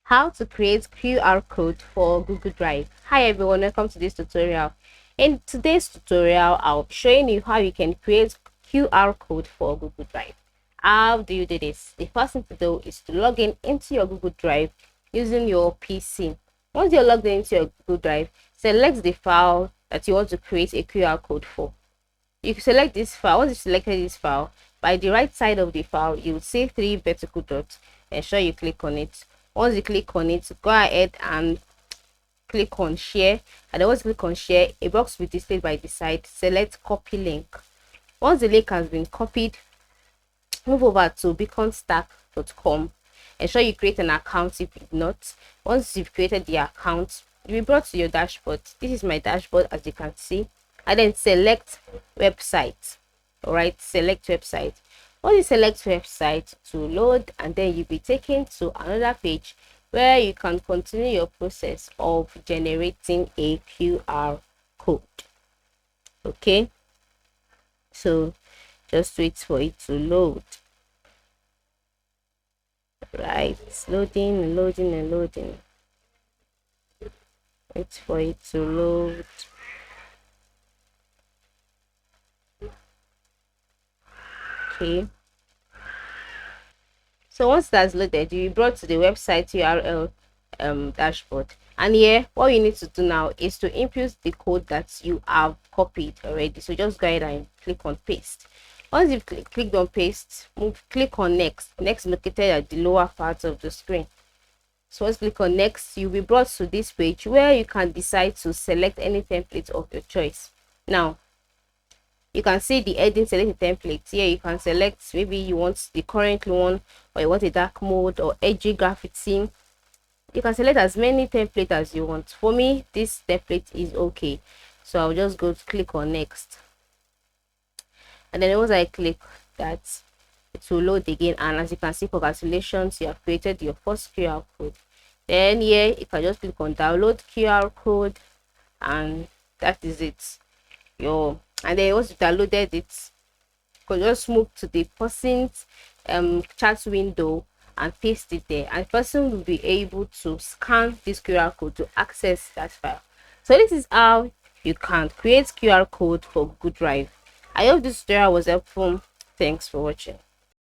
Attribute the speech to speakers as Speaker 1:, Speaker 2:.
Speaker 1: How to create QR code for Google Drive. Hi everyone, welcome to this tutorial. In today's tutorial, I'll be showing you how you can create QR code for Google Drive. How do you do this? The first thing to do is to log in into your Google Drive using your PC. Once you're logged in into your Google Drive, select the file that you want to create a QR code for. You can select this file. Once you selected this file, by the right side of the file, you will see 3 vertical dots. Ensure you click on it. Once you click on it, go ahead and click on share. And then once you click on share, a box will be displayed by the side. Select copy link. Once the link has been copied, move over to beaconstack.com. Ensure you create an account if you've not. Once you've created the account, you'll be brought to your dashboard. This is my dashboard, as you can see. And then select website. All right, select website. Once you select website to load, and then you'll be taken to another page where you can continue your process of generating a QR code. Okay, so just wait for it to load. Right, it's loading and loading and loading. Wait for it to load. Okay, so once that's loaded, you'll be brought to the website URL dashboard, and here what you need to do now is to input the code that you have copied already. So just go ahead and click on paste. Once you've clicked on paste, click on next. Next located at the lower part of the screen. So once you click on next, you'll be brought to this page where you can decide to select any template of your choice. Now you can see the heading select a template. Here you can select, maybe you want the current one, or you want a dark mode or edgy graffiti. You can select as many templates as you want. For me, this template is okay, so I'll just go to click on next. And then once I click that, it will load again, and as you can see, congratulations, you have created your first QR code. Then here you can just click on download QR code, and that is it. And then once you downloaded it, you can just move to the person's chat window and paste it there, and the person will be able to scan this QR code to access that file. So this is how you can create QR code for Google Drive. I hope this tutorial was helpful. Thanks for watching.